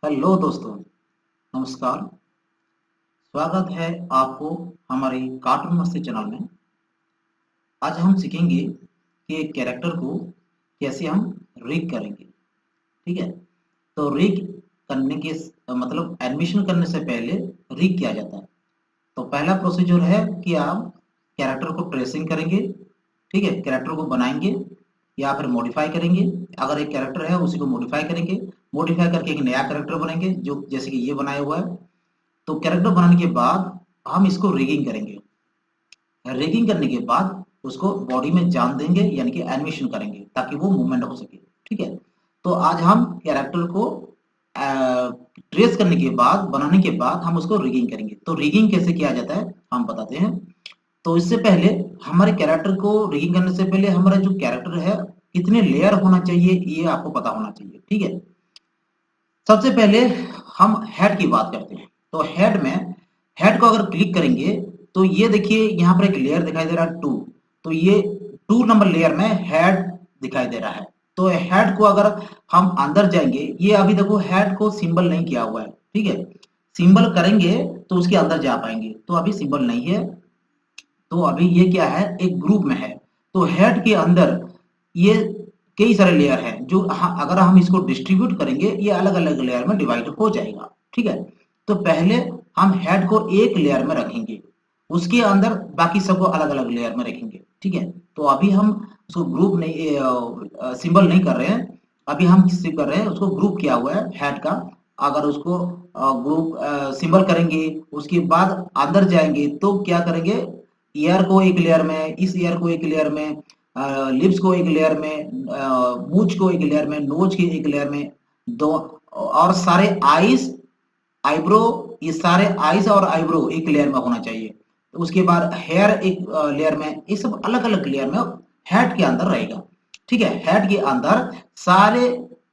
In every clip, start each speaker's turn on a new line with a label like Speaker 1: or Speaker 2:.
Speaker 1: Hello दोस्तों, नमस्कार। स्वागत है आपको हमारे कार्टून मस्ती चैनल में। आज हम सीखेंगे कि एक कैरेक्टर को कैसे हम रिग करेंगे। ठीक है। तो रिग करने के मतलब एडमिशन करने से पहले रिग किया जाता है। तो पहला प्रोसीजर है कि आप कैरेक्टर को ट्रेसिंग करेंगे। ठीक है, कैरेक्टर को बनाएंगे या फिर मॉडिफाई करेंगे। अगर एक कैरेक्टर है उसी को मॉडिफाई करेंगे, मॉडिफाई करके एक नया कैरेक्टर बनाएंगे जो जैसे कि ये बनाया हुआ है। तो कैरेक्टर बनाने के बाद हम इसको रिगिंग करेंगे। रिगिंग करने के बाद उसको बॉडी में जान देंगे, यानी कि एनिमेशन करेंगे ताकि वो मूवमेंट हो सके। ठीक है। तो आज हम कैरेक्टर को ट्रेस करने के बाद, बनाने के बाद हम उसको रिगिंग करेंगे। तो रिगिंग कैसे किया जाता है हम बताते हैं। तो इससे पहले हमारे कैरेक्टर को रिगिंग करने से पहले हमारा जो कैरेक्टर है कितने लेयर होना चाहिए ये आपको पता होना चाहिए। ठीक है। सबसे पहले हम हेड की बात करते हैं। तो हेड को अगर क्लिक करेंगे तो ये देखिए यहाँ पर एक लेयर दिखाई दे रहा है 2। तो ये 2 नंबर लेयर में हेड दिखाई दे रहा है। तो हेड को अगर हम अंदर जाएंगे, ये अभी देखो हेड को सिंबल नहीं किया हुआ है। ठीक है। सिंबल करेंगे तो उसके अंदर जा पाएंगे, तो अभी सिंबल नहीं है। तो अभी ये क्या है, एक ग्रुप में है। तो हेड के अंदर ये कई सारे लेयर हैं जो अगर हम इसको डिस्ट्रीब्यूट करेंगे ये अलग अलग लेयर में डिवाइड हो जाएगा। ठीक है। तो पहले हम हेड को एक लेयर में रखेंगे, उसके अंदर बाकी सबको अलग अलग लेयर में रखेंगे। ठीक है। तो अभी हम उसको ग्रुप नहीं, सिंबल नहीं कर रहे हैं। अभी हम किससे कर रहे हैं, उसको ग्रुप किया हुआ है हेड का। अगर उसको ग्रुप सिंबल करेंगे, उसके बाद अंदर जाएंगे तो क्या करेंगे, ईयर को एक लेयर में, इस ईयर को एक लेयर में, लिप्स को एक लेयर में, मूंछ को एक लेयर में, नोज की एक लेयर में, दो और सारे आईज, आईब्रो, ये सारे आईज और आईब्रो एक लेयर में होना चाहिए। उसके बाद हेयर एक लेयर में, ये सब अलग अलग लेयर में हेड के अंदर रहेगा। ठीक है। हेड के अंदर सारे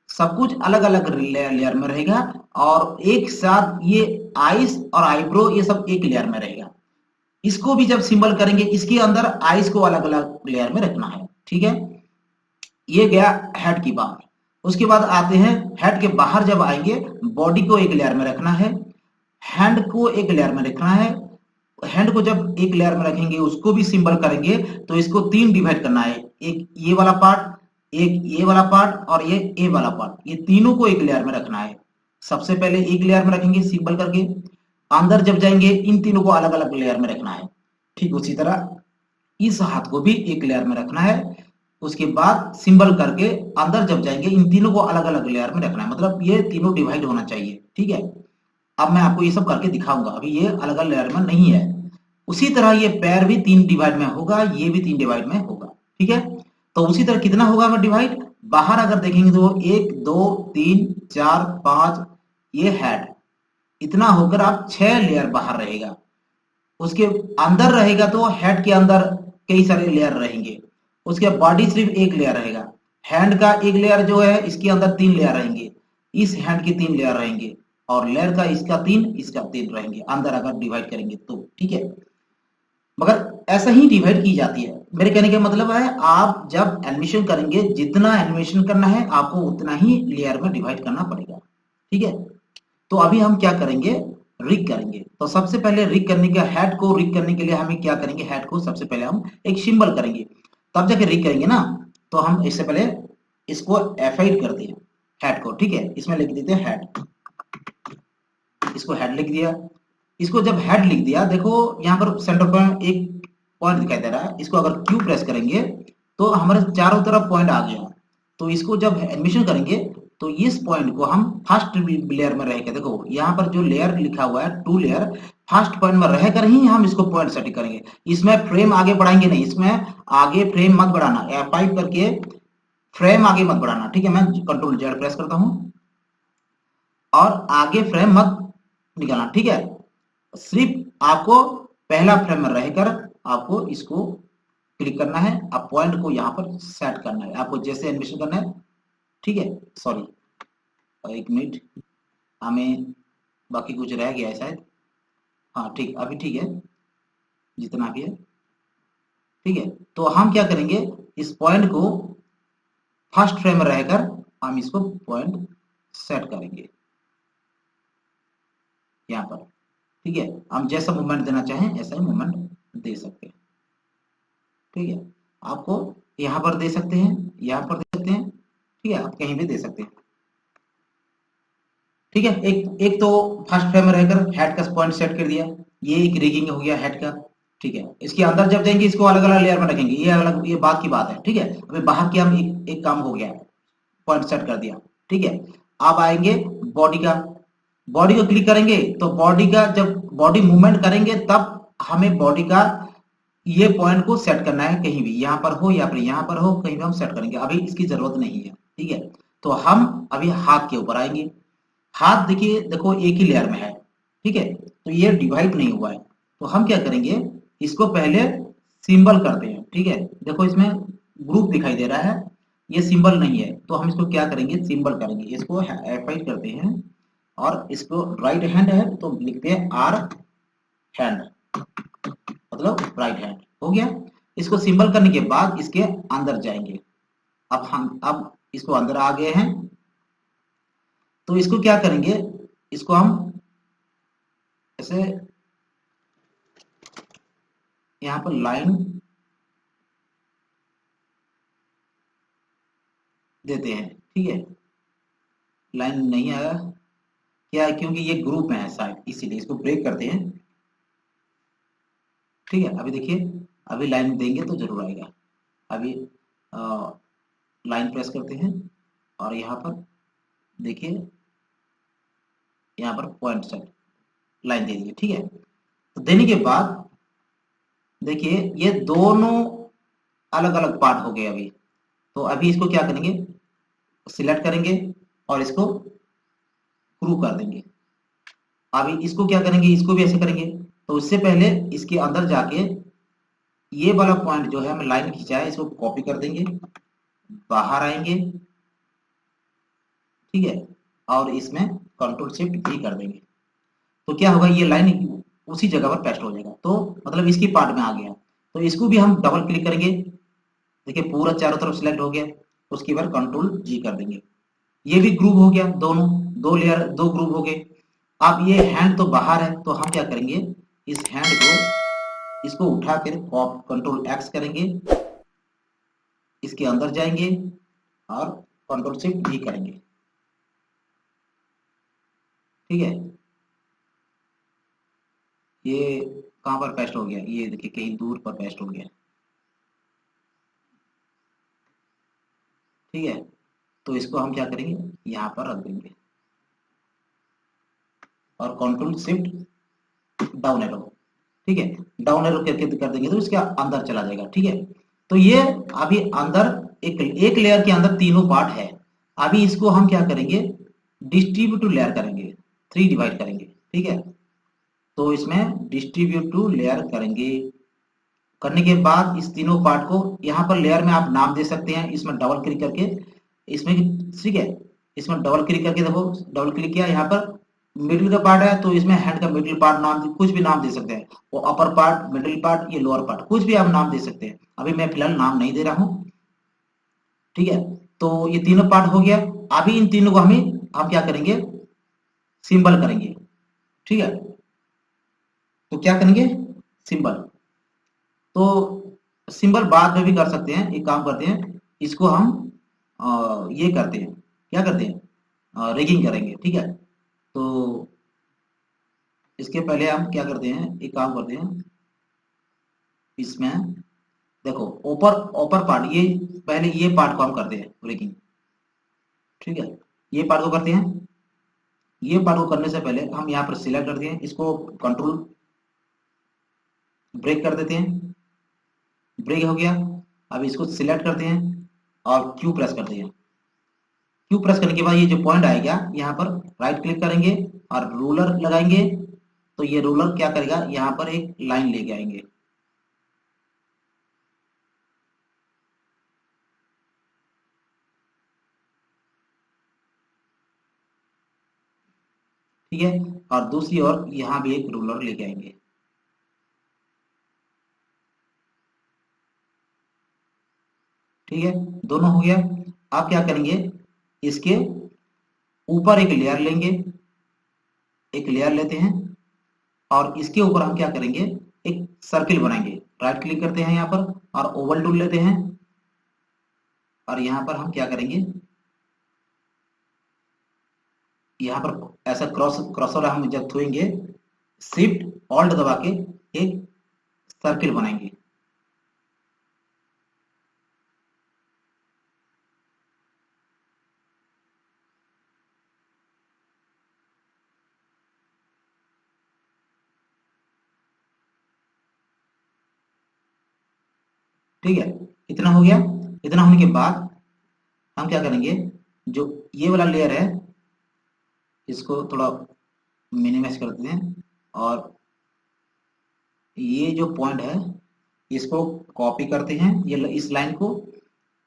Speaker 1: सब कुछ अलग अलग लेयर में रहेगा और एक साथ ये आईज और आईब्रो ये सब एक लेयर में रहेगा। इसको भी जब सिंबल करेंगे इसके अंदर आईज को अलग अलग लेयर में रखना है। ठीक है। ये गया हेड की बात। उसके बाद आते हैं हेड के बाहर जब आएंगे, बॉडी को एक लेयर में रखना है, हैंड को एक लेयर में रखना है। हैंड को जब एक लेयर में रखेंगे उसको भी सिंबल करेंगे तो इसको 3 डिवाइड करना है। एक ये वाला पार्ट, एक ये वाला पार्ट और ये ए वाला पार्ट, ये तीनों को एक लेयर में रखना है। सबसे पहले एक लेयर में रखेंगे सिंबल करके, अंदर जब जाएंगे इन तीनों को अलग अलग लेयर में रखना है। ठीक उसी तरह इस हाथ को भी एक लेयर में रखना है। उसके बाद सिंबल करके अंदर जब जाएंगे इन तीनों को अलग अलग लेयर में रखना है, मतलब ये तीनों डिवाइड होना चाहिए। ठीक है। अब मैं आपको ये सब करके दिखाऊंगा, अभी ये अलग अलग लेयर में नहीं है। उसी तरह ये पैर भी 3 डिवाइड में होगा, ये भी 3 डिवाइड में होगा। ठीक है। तो उसी तरह कितना होगा हमारा डिवाइड, बाहर अगर देखेंगे तो 1 2 3 4 5, ये हेड इतना होकर आप 6 लेयर बाहर रहेगा। उसके अंदर रहेगा तो हेड के अंदर कई सारे लेयर रहेंगे। उसके बॉडी सिर्फ एक लेयर रहेगा। हैंड का एक लेयर जो है इसके अंदर 3 लेयर रहेंगे, इस हैंड के 3 लेयर रहेंगे और लेयर का इसका 3, इसका 3 रहेंगे अंदर अगर डिवाइड करेंगे तो। ठीक है। मगर ऐसा ही डिवाइड की जाती है। मेरे कहने का मतलब है आप जब एनिमेशन करेंगे जितना एनिमेशन करना है आपको उतना ही लेयर में डिवाइड करना पड़ेगा। ठीक है। तो अभी हम क्या करेंगे, रिग करेंगे। तो सबसे पहले रिग करने का, हेड को रिग करने के लिए हमें क्या करेंगे, हेड को सबसे पहले हम एक सिंबल करेंगे तब जाके रिग करेंगे ना। तो हम इससे पहले इसको एफाइड करते हैं हेड को। ठीक है। इसमें लिख देते हैं हेड, इसको हेड लिख दिया। इसको जब हेड लिख दिया, देखो यहाँ पर सेंटर पॉइंट एक पॉइंट दिखाई दे रहा है, इसको अगर क्यू प्रेस करेंगे तो हमारे चारों तरफ पॉइंट आ गया। तो इसको जब एडमिशन करेंगे तो इस पॉइंट को हम फर्स्ट लेयर में रहेगा, देखो यहाँ पर जो लेयर लिखा हुआ है 2 लेयर, फर्स्ट पॉइंट में रहकर ही हम इसको पॉइंट सेट करेंगे। इसमें फ्रेम आगे बढ़ाएंगे नहीं, इसमें आगे फ्रेम मत बढ़ाना, F5 करके फ्रेम आगे मत बढ़ाना। ठीक है। मैं कंट्रोल जेड प्रेस करता हूं और आगे फ्रेम मत निकालना। ठीक है। सिर्फ आपको पहला फ्रेम में रहकर आपको इसको क्लिक करना है। अब पॉइंट को यहाँ पर सेट करना है, आपको जैसे एनिमेशन करना है। ठीक है। सॉरी, एक मिनट, हमें बाकी कुछ रह गया है शायद। हाँ ठीक, अभी ठीक है जितना भी है। ठीक है। तो हम क्या करेंगे, इस पॉइंट को फर्स्ट फ्रेम में रहकर हम इसको पॉइंट सेट करेंगे। यहाँ पर, ठीक है। हम जैसा मूवमेंट देना चाहें ऐसा ही मूवमेंट दे सकते हैं, ठीक है। आपको यहाँ पर दे सकते हैं, यहाँ पर दे सकते हैं, ठीक है, आप कहीं भी दे सकते हैं, ठीक है। एक एक तो फर्स्ट फ्रेम में रहकर हेड का पॉइंट सेट कर दिया, ये एक रिगिंग हो गया हेड का, ठीक है। इसके अंदर जब देंगे इसको अलग अलग लेयर में रखेंगे, ये अलग, ये बात की बात है, ठीक है। अभी बाहर की हम एक काम हो गया, पॉइंट सेट कर दिया, ठीक है। अब आएंगे बॉडी का, बॉडी को क्लिक करेंगे तो बॉडी का जब बॉडी मूवमेंट करेंगे तब हमें बॉडी का ये पॉइंट को सेट करना है, कहीं भी यहाँ पर हो या फिर यहाँ पर हो, कहीं भी हम सेट करेंगे, अभी इसकी जरूरत नहीं है, ठीक है। तो हम अभी हाथ के ऊपर आएंगे, हाथ देखिए, देखो एक ही लेयर में है, ठीक है, तो ये डिवाइड नहीं हुआ है, तो हम क्या करेंगे, इसको पहले सिंबल करते हैं, ठीक है। देखो इसमें ग्रुप दिखाई दे रहा है, ये सिंबल नहीं है, तो हम इसको क्या करेंगे, सिंबल करेंगे, इसको F5 करते हैं और इसको राइट हैंड है तो लिखते हैं R हैंड, मतलब राइट हैंड हो गया। इसको सिंबल करने के बाद इसके अंदर जाएंगे, अब इसको अंदर आ गए हैं, तो इसको क्या करेंगे, इसको हम ऐसे यहाँ पर लाइन देते हैं, ठीक है। लाइन नहीं आया, क्या है, क्योंकि ये ग्रुप में है शायद, इसीलिए इसको ब्रेक करते हैं, ठीक है। अभी देखिए, अभी लाइन देंगे तो जरूर आएगा, अभी लाइन प्रेस करते हैं और यहाँ पर देखिए, यहाँ पर पॉइंट सेट लाइन दे दिए, ठीक है। तो देने के बाद देखिए ये दोनों अलग अलग पार्ट हो गए अभी, तो अभी इसको क्या करेंगे, सिलेक्ट करेंगे और इसको ग्रुप कर देंगे। अभी इसको क्या करेंगे, इसको भी ऐसे करेंगे, तो उससे पहले इसके अंदर जाके ये वाला पॉइंट जो है हमें लाइन खींचा है, इसको कॉपी कर देंगे, बाहर आएंगे, ठीक है, और इसमें कंट्रोल शिफ्ट भी कर देंगे, तो क्या होगा, ये लाइन उसी जगह पर पेस्ट हो जाएगा, तो मतलब इसकी पार्ट में आ गया। तो इसको भी हम डबल क्लिक करेंगे, देखिए पूरा चारों तरफ सिलेक्ट हो गया, उसके बाद कंट्रोल G कर देंगे, ये भी ग्रुप हो गया, दोनों दो लेयर दो ग्रुप हो गए। अब ये हैंड तो बाहर है, तो हम क्या करेंगे, इस हैंड को इसको उठा कर कंट्रोल X करेंगे, इसके अंदर जाएंगे और कंट्रोल शिफ्ट भी करेंगे, ठीक है। ये कहां पर पेस्ट हो गया, ये देखिए कहीं दूर पर पेस्ट हो गया, ठीक है। तो इसको हम क्या करेंगे, यहाँ पर रख देंगे और कंट्रोल शिफ्ट डाउन एरो, ठीक है, डाउन एरो करके कर देंगे तो इसके अंदर चला जाएगा, ठीक है। तो ये अभी अंदर एक लेयर के अंदर तीनों पार्ट है, अभी इसको हम क्या करेंगे, डिस्ट्रीब्यूट टू लेयर करेंगे, 3 डिवाइड करेंगे, ठीक है। तो इसमें डिस्ट्रीब्यूट टू लेयर करेंगे, करने के बाद इस तीनों पार्ट को यहाँ पर लेयर में आप नाम दे सकते हैं, इसमें डबल क्लिक करके, इसमें, ठीक है, इसमें डबल क्लिक करके देखो, डबल क्लिक किया, यहाँ पर मिडिल का पार्ट है तो इसमें हैंड का मिडिल पार्ट नाम कुछ भी नाम दे सकते हैं, वो अपर पार्ट, मिडिल पार्ट, ये लोअर पार्ट, कुछ भी आप नाम दे सकते हैं, अभी मैं फिलहाल नाम नहीं दे रहा हूँ, ठीक है। तो ये तीनों पार्ट हो गया, अभी इन तीनों को हम क्या करेंगे, सिंबल करेंगे, ठीक है। तो क्या करेंगे, सिंबल, तो सिंबल बाद में भी कर सकते हैं, एक काम करते हैं, इसको हम ये करते हैं, क्या करते हैं, रेगिंग करेंगे, ठीक है। तो इसके पहले हम क्या करते हैं, एक काम करते हैं, इसमें देखो ऊपर ऊपर पार्ट, ये पहले ये पार्ट को हम करते हैं ब्रेकिंग, ठीक है, ये पार्ट को करते हैं। ये पार्ट को करने से पहले हम यहाँ पर सिलेक्ट करते हैं, इसको कंट्रोल ब्रेक कर देते हैं, ब्रेक हो गया। अब इसको सिलेक्ट करते हैं और क्यू प्रेस करते हैं, क्यू प्रेस करने के बाद ये जो पॉइंट आएगा यहाँ पर राइट क्लिक करेंगे और रूलर लगाएंगे, तो ये रूलर क्या करेगा, यहाँ पर एक लाइन लेके आएंगे, ठीक है, और दूसरी ओर यहाँ भी एक रूलर लेके आएंगे, ठीक है, दोनों हो गया। आप क्या करेंगे, इसके ऊपर एक लेयर लेंगे, एक लेयर लेते हैं और इसके ऊपर हम क्या करेंगे, एक सर्किल बनाएंगे। राइट क्लिक करते हैं यहाँ पर और ओवल टूल लेते हैं और यहाँ पर हम क्या करेंगे, यहाँ पर ऐसा क्रॉसर हम जब छुएंगे, शिफ्ट ऑल्ट दबा के एक सर्किल बनाएंगे। ठीक है, इतना हो गया। इतना होने के बाद हम क्या करेंगे, जो ये वाला लेयर है इसको थोड़ा मिनिमाइज कर देते हैं और ये जो पॉइंट है इसको कॉपी करते हैं, ये इस लाइन को,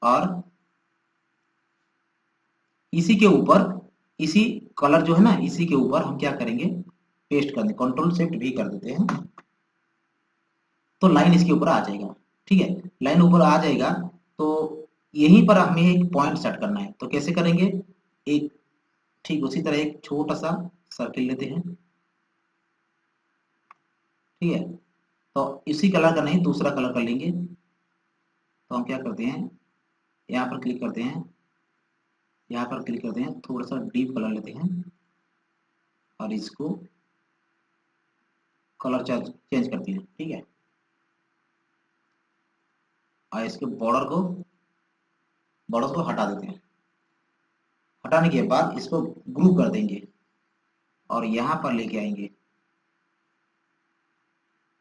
Speaker 1: और इसी के ऊपर, इसी कलर जो है ना, इसी के ऊपर हम क्या करेंगे, पेस्ट कर देंगे। कंट्रोल शिफ्ट भी कर देते हैं तो लाइन इसके ऊपर आ जाएगा। ठीक है, लाइन ऊपर आ जाएगा तो यहीं पर हमें एक पॉइंट सेट करना है। तो कैसे करेंगे, एक ठीक उसी तरह एक छोटा सा सर्किल लेते हैं। ठीक है, तो इसी कलर का नहीं, दूसरा कलर कर लेंगे। तो हम क्या करते हैं, यहाँ पर क्लिक करते हैं, यहाँ पर क्लिक करते हैं, थोड़ा सा डीप कलर लेते हैं और इसको कलर चेंज करते हैं। ठीक है, और इसके बॉर्डर को हटा देते हैं। हटाने के बाद इसको ग्रुप कर देंगे और यहाँ पर लेके आएंगे।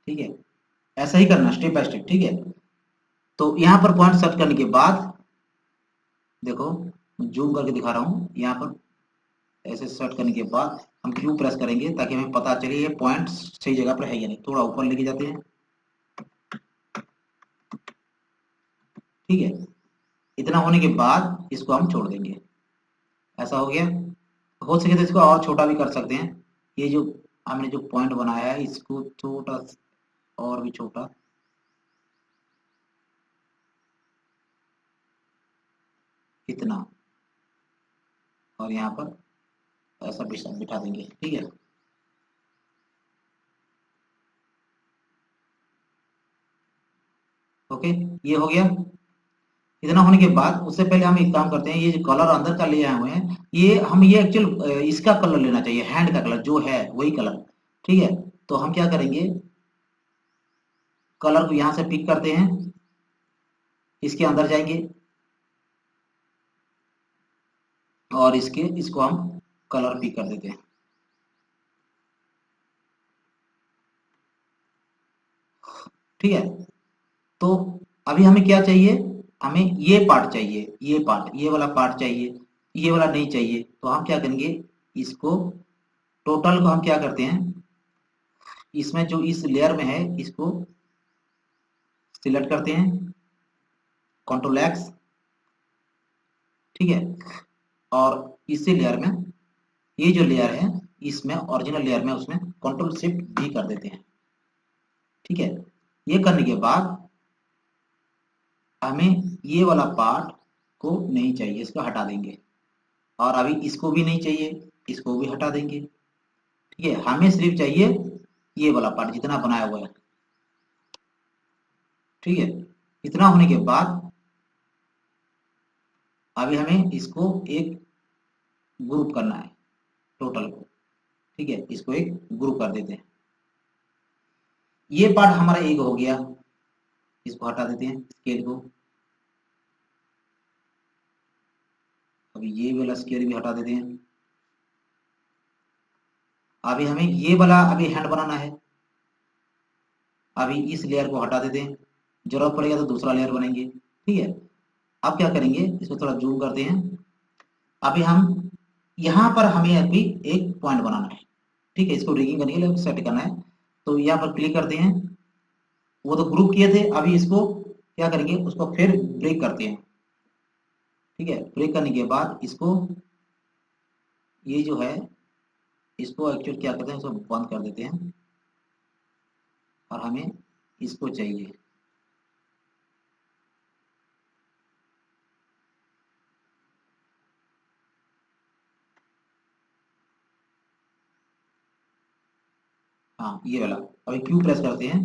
Speaker 1: ठीक है, ऐसा ही करना स्टेप बाय स्टेप। ठीक है, तो यहाँ पर पॉइंट सेट करने के बाद देखो, जूम करके दिखा रहा हूँ, यहाँ पर ऐसे सेट करने के बाद हम क्यू प्रेस करेंगे ताकि हमें पता चले ये पॉइंट सही जगह पर है या नहीं। थोड़ा ऊपर लेके जाते हैं। ठीक है, इतना होने के बाद इसको हम छोड़ देंगे। ऐसा हो गया। हो सके तो इसको और छोटा भी कर सकते हैं। ये जो हमने जो पॉइंट बनाया है इसको छोटा और भी छोटा, इतना, और यहाँ पर ऐसा बिठा देंगे। ठीक है, ओके, ये हो गया। इतना होने के बाद उससे पहले हम एक काम करते हैं, ये जो कलर अंदर का ले आए हुए हैं, ये एक्चुअल इसका कलर लेना चाहिए, हैंड का कलर जो है वही कलर। ठीक है, तो हम क्या करेंगे, कलर को यहां से पिक करते हैं, इसके अंदर जाएंगे और इसको हम कलर पिक कर देते हैं। ठीक है, तो अभी हमें क्या चाहिए, हमें ये पार्ट चाहिए, ये पार्ट, ये वाला पार्ट चाहिए, ये वाला नहीं चाहिए। तो हम क्या करेंगे, इसको टोटल को हम क्या करते हैं, इसमें जो इस लेयर में है इसको सिलेक्ट करते हैं, कंट्रोल एक्स। ठीक है, और इसी लेयर में, ये जो लेयर है इसमें ओरिजिनल लेयर में उसमें कंट्रोल शिफ्ट भी कर देते हैं। ठीक है, ये करने के बाद हमें ये वाला पार्ट को नहीं चाहिए, इसको हटा देंगे। और अभी इसको भी नहीं चाहिए, इसको भी हटा देंगे। ठीक है, हमें सिर्फ चाहिए ये वाला पार्ट जितना बनाया हुआ है। ठीक है, इतना होने के बाद अभी हमें इसको एक ग्रुप करना है, टोटल को। ठीक है, इसको एक ग्रुप कर देते हैं। ये पार्ट हमारा एक हो गया, इसको हटा देते हैं स्केल को। अभी ये वाला स्केल भी हटा देते हैं। अभी हमें ये वाला अभी हैंड बनाना है, अभी इस लेयर को हटा देते हैं, जरूरत पड़ेगा तो दूसरा लेयर बनेंगे। ठीक है, अब क्या करेंगे, इसको थोड़ा जूम करते हैं। अभी हम यहाँ पर हमें अभी एक पॉइंट बनाना है। ठीक है, इसको रिगिंग करने के लिए सेट करना है। तो यहाँ पर क्लिक करते हैं, वो तो ग्रुप किए थे, अभी इसको क्या करेंगे, उसको फिर ब्रेक करते हैं। ठीक है, ब्रेक करने के बाद इसको, ये जो है इसको एक्चुअल क्या करते हैं, इसको बंद कर देते हैं और हमें इसको चाहिए। हाँ ये वाला। अभी क्यू प्रेस करते हैं।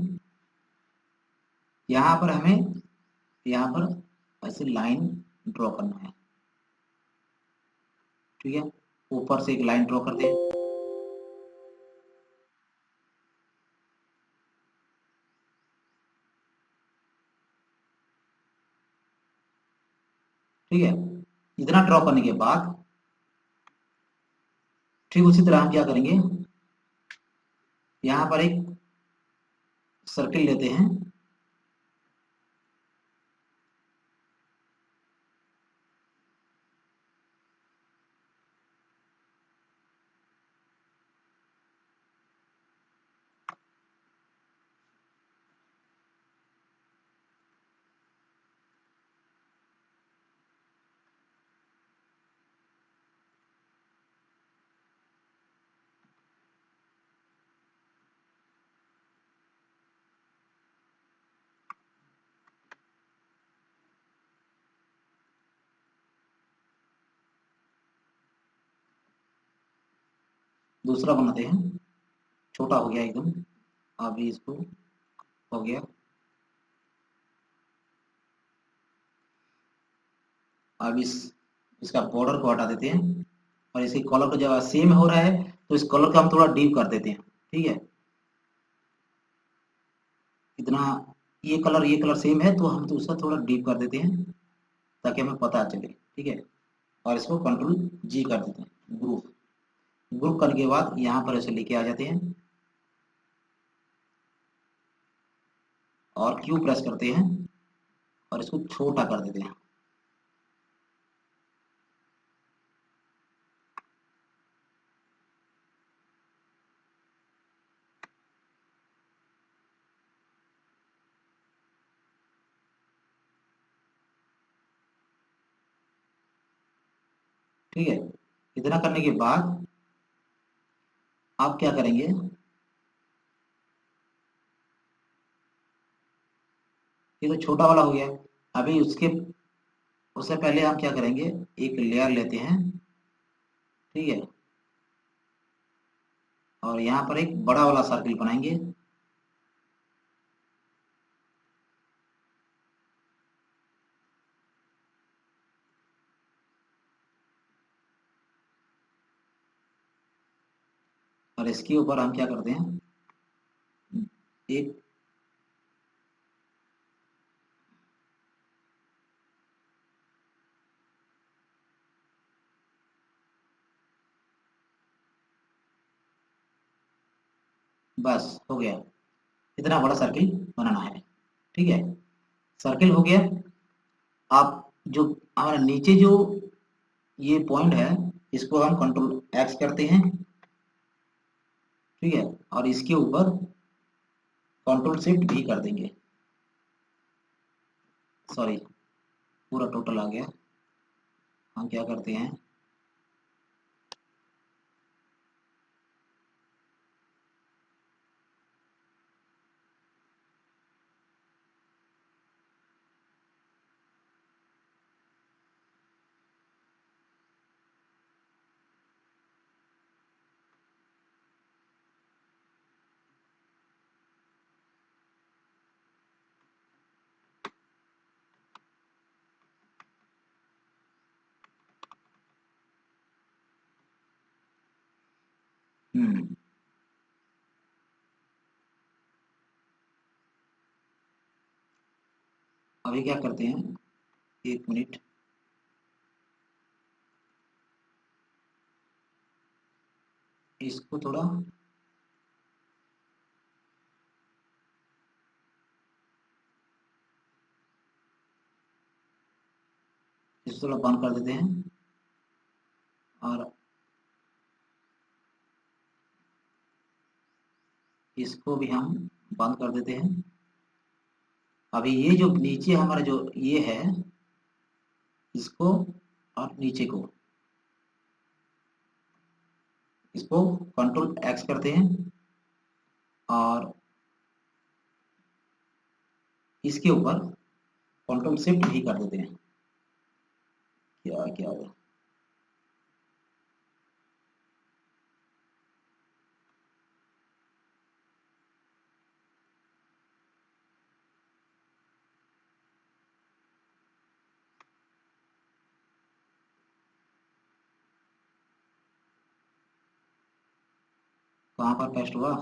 Speaker 1: यहाँ पर हमें, यहाँ पर ऐसे लाइन ड्रॉ करना है, ठीक है। ऊपर से एक लाइन ड्रॉ कर दें। ठीक है, इतना ड्रॉ करने के बाद ठीक उसी तरह हम क्या करेंगे, यहाँ पर एक सर्किल लेते हैं। दूसरा बनाते हैं, छोटा हो गया एकदम। अभी इसको हो गया। अब इसका बॉर्डर को हटा देते हैं, और इसके कलर को जब सेम हो रहा है तो इस कलर का हम थोड़ा डीप कर देते हैं, ठीक है। इतना, ये कलर सेम है तो हम तो उसका थोड़ा डीप कर देते हैं ताकि हमें पता चले, ठीक है। और इसको कंट्रोल जी कर देते हैं, ग्रुप। ग्रुप करने के बाद यहाँ पर ऐसे लेके आ जाते हैं और क्यू प्रेस करते हैं और इसको छोटा कर देते हैं। ठीक है, इतना करने के बाद आप क्या करेंगे, ये तो छोटा वाला हो गया। अभी उससे पहले हम क्या करेंगे, एक लेयर लेते हैं, ठीक है। और यहाँ पर एक बड़ा वाला सर्किल बनाएंगे। और इसके ऊपर हम क्या करते हैं, एक बस हो गया, इतना बड़ा सर्किल बनाना है, ठीक है। सर्किल हो गया। आप जो हमारा नीचे जो ये पॉइंट है, इसको हम कंट्रोल एक्स करते हैं, ठीक है। और इसके ऊपर कंट्रोल शिफ्ट भी कर देंगे। सॉरी, पूरा टोटल आ गया। हम क्या करते हैं, हम्म अभी क्या करते हैं, एक मिनट, इसको थोड़ा इसको थोड़ा बंद कर देते हैं। और इसको भी हम बंद कर देते हैं। अभी ये जो नीचे हमारा जो ये है, इसको और नीचे को, इसको कंट्रोल एक्स करते हैं और इसके ऊपर कंट्रोल शिफ्ट भी कर देते हैं। क्या क्या है, कहाँ पर पेस्ट हुआ?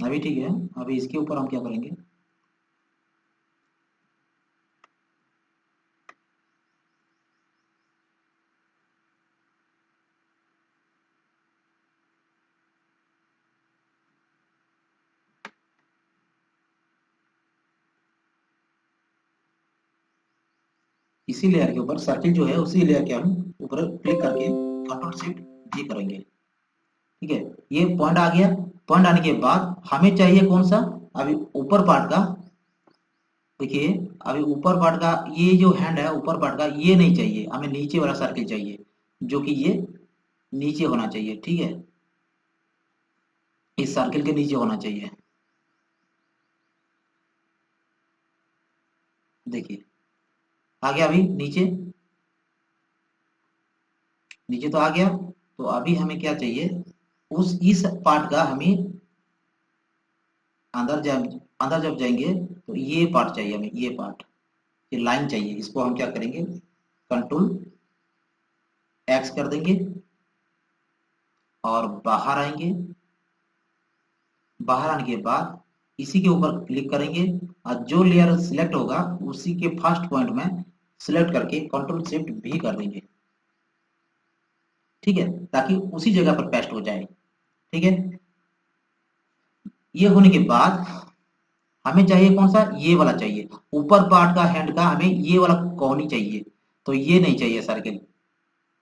Speaker 1: अभी ठीक है। अभी इसके ऊपर हम क्या करेंगे, इसी लेयर के ऊपर सर्किल जो है उसी लेयर के हम ऊपर क्लिक करके कंट्रोल शिफ्ट जी करेंगे। ठीक है, ये पॉइंट आ गया। पॉइंट आने के बाद हमें चाहिए कौन सा, अभी ऊपर पार्ट का। देखिए, अभी ऊपर पार्ट का ये जो हैंड है ऊपर पार्ट का ये नहीं चाहिए, हमें नीचे वाला सर्किल चाहिए, जो कि ये नीचे होना चाहिए। ठीक है, इस सर्किल के नीचे होना चाहिए। देखिए आ गया अभी नीचे, नीचे तो आ गया। तो अभी हमें क्या चाहिए, उस इस पार्ट का हमें अंदर जब जाएंगे तो ये पार्ट चाहिए हमें, ये पार्ट, ये लाइन चाहिए। इसको हम क्या करेंगे, कंट्रोल एक्स कर देंगे और बाहर आएंगे। बाहर आने के बाद इसी के ऊपर क्लिक करेंगे और जो लेयर सिलेक्ट होगा उसी के फर्स्ट पॉइंट में सिलेक्ट करके कंट्रोल शिफ्ट भी कर देंगे। ठीक है, ताकि उसी जगह पर पेस्ट हो जाए। ठीक है, ये होने के बाद हमें चाहिए कौन सा, ये वाला चाहिए। ऊपर पार्ट का हैंड का हमें ये वाला कोनी चाहिए, तो ये नहीं चाहिए सर्किल।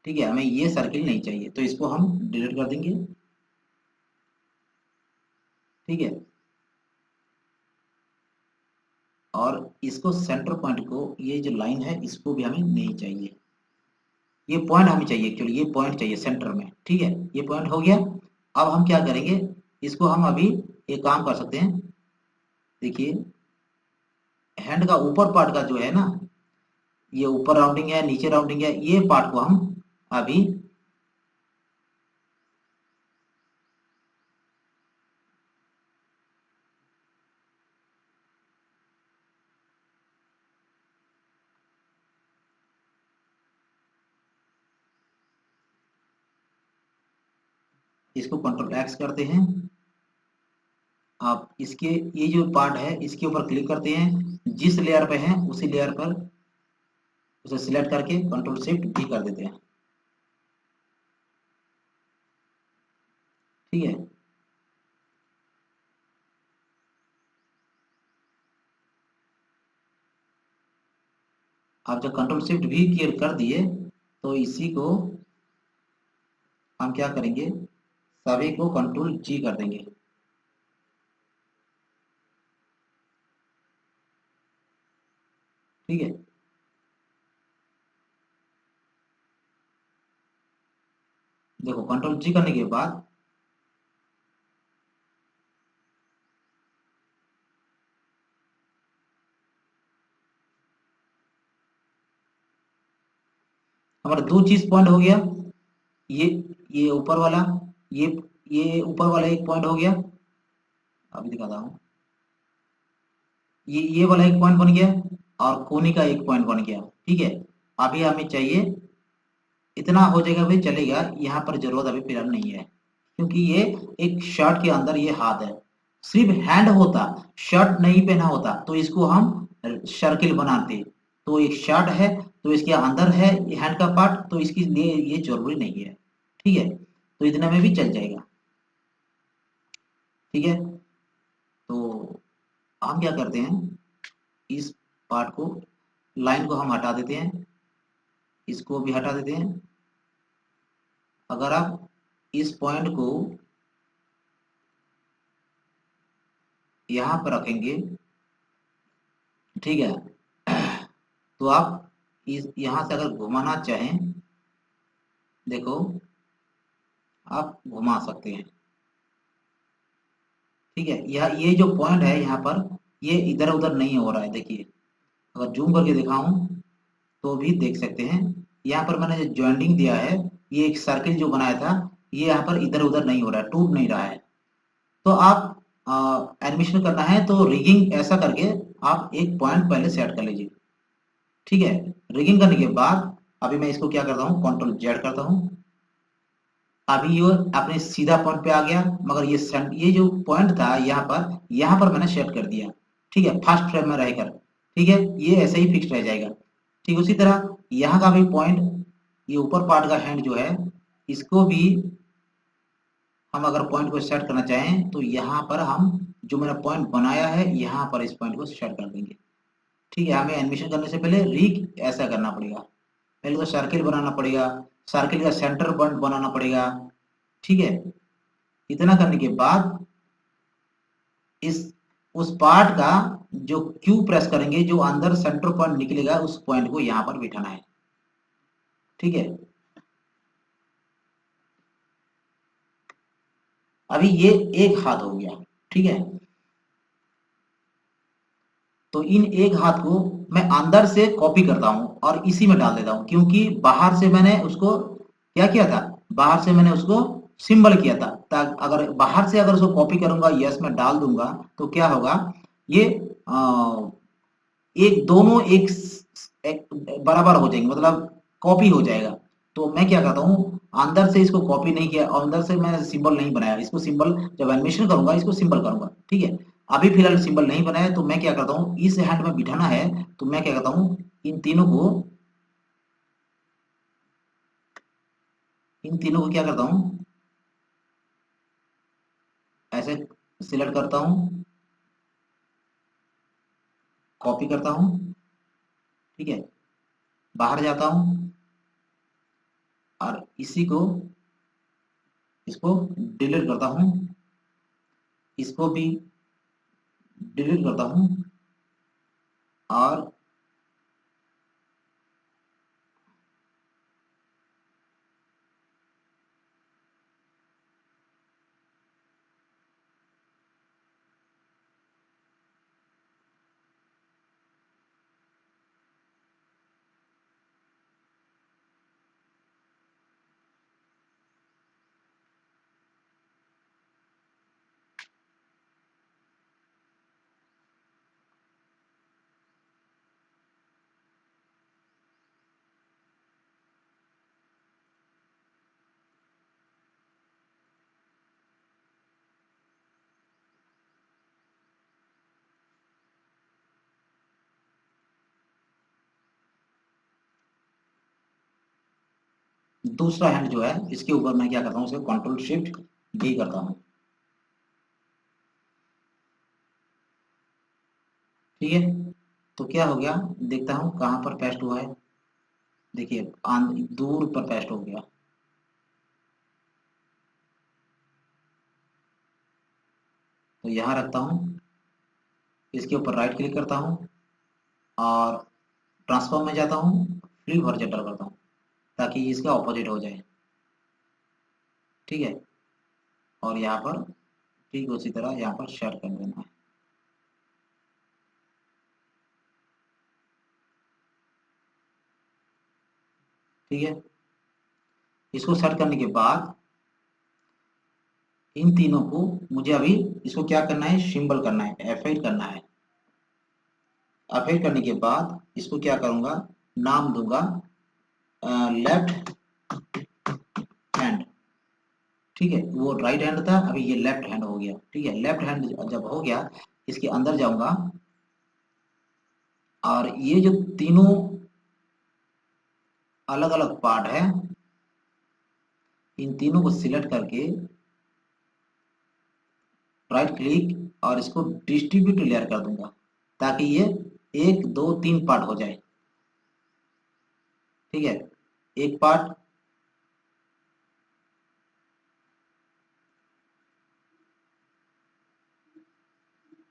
Speaker 1: ठीक है, हमें ये सर्किल नहीं चाहिए, तो इसको हम डिलीट कर देंगे। ठीक है, और इसको सेंटर पॉइंट को, ये जो लाइन है इसको भी हमें नहीं चाहिए। ये पॉइंट हमें चाहिए, एक्चुअली ये पॉइंट चाहिए सेंटर में। ठीक है, ये पॉइंट हो गया। अब हम क्या करेंगे, इसको हम अभी एक काम कर सकते हैं। देखिए, हैंड का ऊपर पार्ट का जो है ना, ये ऊपर राउंडिंग है नीचे राउंडिंग है, ये पार्ट को हम अभी इसको कंट्रोल एक्स करते हैं। आप इसके ये जो पार्ट है इसके ऊपर क्लिक करते हैं, जिस लेयर पे है उसी लेयर पर उसे सिलेक्ट करके कंट्रोल शिफ्ट भी कर देते हैं। ठीक है, आप जब कंट्रोल शिफ्ट भी क्लियर कर दिए तो इसी को हम क्या करेंगे, सभी को कंट्रोल जी कर देंगे। ठीक है, देखो कंट्रोल जी करने के बाद हमारा दो चीज पॉइंट हो गया। ये ये ऊपर वाला, ये ये ऊपर वाला एक पॉइंट हो गया, अभी दिखाता हूँ। ये वाला एक पॉइंट बन गया और कोनी का एक पॉइंट बन गया। ठीक है, अभी हमें चाहिए इतना हो जाएगा भाई, चलेगा। यहाँ पर जरूरत अभी फिलहाल नहीं है, क्योंकि ये एक शर्ट के अंदर ये हाथ है। सिर्फ हैंड होता, शर्ट नहीं पहना होता तो इसको हम सर्किल बनाते। तो एक शर्ट है तो इसके अंदर है हैंड का पार्ट, तो इसके लिए ये जरूरी नहीं है। ठीक है, तो इतना में भी चल जाएगा। ठीक है, तो हम क्या करते हैं, इस पार्ट को, लाइन को हम हटा देते हैं, इसको भी हटा देते हैं। अगर आप इस पॉइंट को यहाँ पर रखेंगे, ठीक है, तो आप इस यहाँ से अगर घुमाना चाहें, देखो आप घुमा सकते हैं। ठीक है, यह ये जो पॉइंट है यहाँ पर, ये इधर उधर नहीं हो रहा है। देखिए, अगर जूम करके दिखाऊं तो भी देख सकते हैं, यहाँ पर मैंने जो जॉइंटिंग दिया है, ये एक सर्किल जो बनाया था, ये यहाँ पर इधर उधर नहीं हो रहा है, टूट नहीं रहा है। तो आप एडमिशन करना है तो रिगिंग ऐसा करके आप एक पॉइंट पहले सेट कर लीजिए। ठीक है, रिगिंग करने के बाद अभी मैं इसको क्या करता हूँ, कंट्रोल जेड करता हूँ। अभी ये अपने सीधा पॉइंट पे आ गया, मगर ये जो पॉइंट था यहाँ पर मैंने सेट कर दिया। ठीक है, फर्स्ट फ्रेम में रहकर। ठीक है, ये ऐसे ही फिक्स रह जाएगा। ठीक, उसी तरह यहाँ का भी पॉइंट, ये ऊपर पार्ट का हैंड जो है, इसको भी हम अगर पॉइंट को सेट करना चाहें तो यहाँ पर हम जो मैंने पॉइंट बनाया है यहाँ पर इस पॉइंट को सेट कर देंगे। ठीक है, हमें एनिमेशन करने से पहले रीक ऐसा करना पड़ेगा। पहले तो सर्किल बनाना पड़ेगा, सर्किल का सेंटर पॉइंट बनाना पड़ेगा। ठीक है, इतना करने के बाद इस उस पार्ट का जो क्यू प्रेस करेंगे, जो अंदर सेंटर पॉइंट निकलेगा, उस पॉइंट को यहाँ पर बिठाना है। ठीक है, अभी ये एक हाथ हो गया। ठीक है, तो इन एक हाथ को मैं अंदर से कॉपी करता हूं और इसी में डाल देता हूं, क्योंकि बाहर से मैंने उसको क्या किया था, बाहर से मैंने उसको सिंबल किया था। अगर बाहर से अगर उसको कॉपी करूंगा, यस में डाल दूंगा, तो क्या होगा, ये एक दोनों एक बराबर हो जाएंगे, मतलब कॉपी हो जाएगा। तो मैं क्या करता हूँ, अंदर से इसको कॉपी नहीं किया और अंदर से मैंने सिंबल नहीं बनाया, इसको सिंबल जब एनिमेशन करूंगा इसको सिंबल करूंगा। ठीक है, अभी फिलहाल सिंबल नहीं बनाया, तो मैं क्या करता हूँ, इस हैंड में बिठाना है, तो मैं क्या करता हूँ, इन तीनों को क्या करता हूँ, ऐसे सिलेक्ट करता हूँ, कॉपी करता हूँ। ठीक है, बाहर जाता हूँ और इसी को, इसको डिलीट करता हूँ, इसको भी डिलीट करता हूँ, और दूसरा हैंड जो है इसके ऊपर मैं क्या करता हूँ, उसे कंट्रोल शिफ्ट भी करता हूँ। ठीक है, तो क्या हो गया, देखता हूँ कहाँ पर पेस्ट हुआ है। देखिए, दूर पर पेस्ट हो गया। तो यहाँ रखता हूँ, इसके ऊपर राइट क्लिक करता हूँ और ट्रांसफॉर्म में जाता हूँ, फ्लिप हॉरिजॉन्टल करता हूँ, ताकि इसका ऑपोजिट हो जाए। ठीक है, और यहाँ पर ठीक उसी तरह यहाँ पर शेयर कर देना है। ठीक है, इसको सेट करने के बाद इन तीनों को मुझे अभी इसको क्या करना है, सिंबल करना है, F8 करना है। F8 करने के बाद इसको क्या करूंगा, नाम दूंगा लेफ्ट हैंड। ठीक है, वो राइट हैंड था, अभी ये लेफ्ट हैंड हो गया। ठीक है, लेफ्ट हैंड जब हो गया, इसके अंदर जाऊंगा और ये जो तीनों अलग अलग पार्ट है, इन तीनों को सिलेक्ट करके राइट क्लिक और इसको डिस्ट्रीब्यूट लेयर कर दूंगा, ताकि ये 1 2 3 पार्ट हो जाए। ठीक है, एक पार्ट,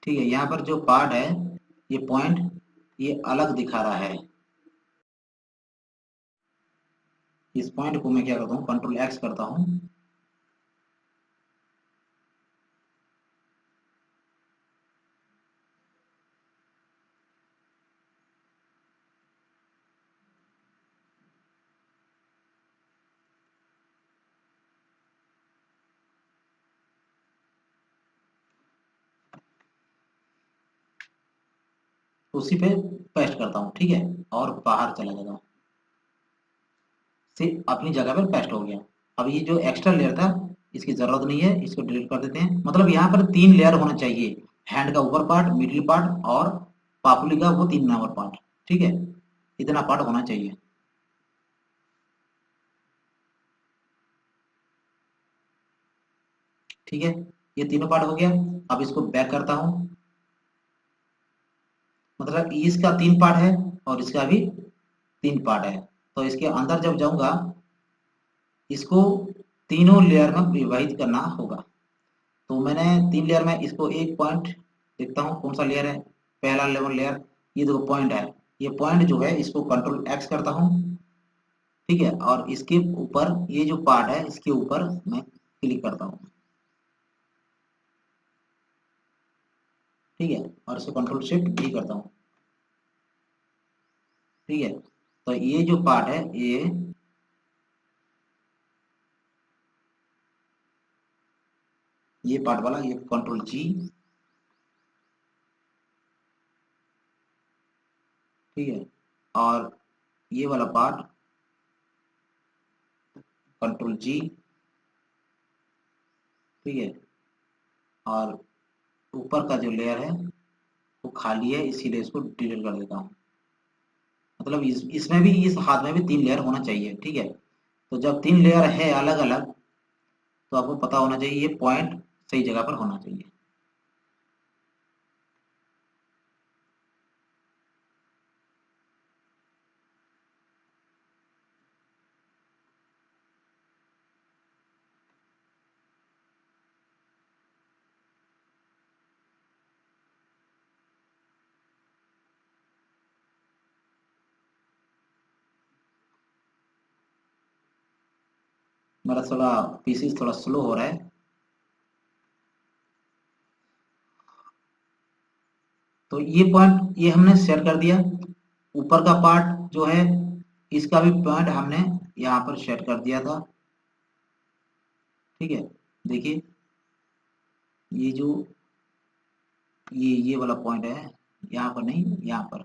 Speaker 1: ठीक है, यहाँ पर जो पार्ट है, ये पॉइंट ये अलग दिखा रहा है। इस पॉइंट को मैं क्या करता हूँ, कंट्रोल एक्स करता हूँ। उसी पे पेस्ट करता हूँ। ठीक है, और बाहर चला जाता हूँ, से अपनी जगह पर पेस्ट हो गया। अब ये जो एक्स्ट्रा लेयर था, इसकी जरूरत नहीं है, इसको डिलीट कर देते हैं। मतलब यहाँ पर 3 लेयर होना चाहिए, हैंड का ऊपर पार्ट, मिडिल पार्ट और पापुली का वो 3 नंबर पार्ट। ठीक है, इतना पार्ट होना चाहिए। ठीक है, ये तीनों पार्ट हो गया। अब इसको बैक करता हूँ, मतलब इसका 3 पार्ट है और इसका भी 3 पार्ट है। तो इसके अंदर जब जाऊंगा, इसको तीनों लेयर में विभाजित करना होगा। तो मैंने 3 लेयर में इसको एक पॉइंट देखता हूँ कौन सा लेयर है, पहला लेवल लेयर, ये देखो पॉइंट है। ये पॉइंट जो है, इसको कंट्रोल एक्स करता हूँ। ठीक है, और इसके ऊपर ये जो पार्ट है, इसके ऊपर मैं क्लिक करता हूँ। ठीक है, और इसको कंट्रोल शिफ्ट भी करता हूँ। ठीक है, तो ये जो पार्ट है, ये पार्ट वाला, ये कंट्रोल जी। ठीक है, और ये वाला पार्ट कंट्रोल जी। ठीक है, और ऊपर का जो लेयर है वो खाली है, इसीलिए इसको डिलीट कर देता हूँ। मतलब इसमें भी, इस हाथ में भी 3 लेयर होना चाहिए। ठीक है, तो जब 3 लेयर है अलग अलग, तो आपको पता होना चाहिए ये पॉइंट सही जगह पर होना चाहिए। मेरा थोड़ा पीसी थोड़ा स्लो हो रहा है। तो ये पॉइंट ये हमने सेट कर दिया। ऊपर का पार्ट जो है, इसका भी पॉइंट हमने यहाँ पर सेट कर दिया था। ठीक है, देखिए, ये जो ये वाला पॉइंट है, यहाँ पर नहीं, यहाँ पर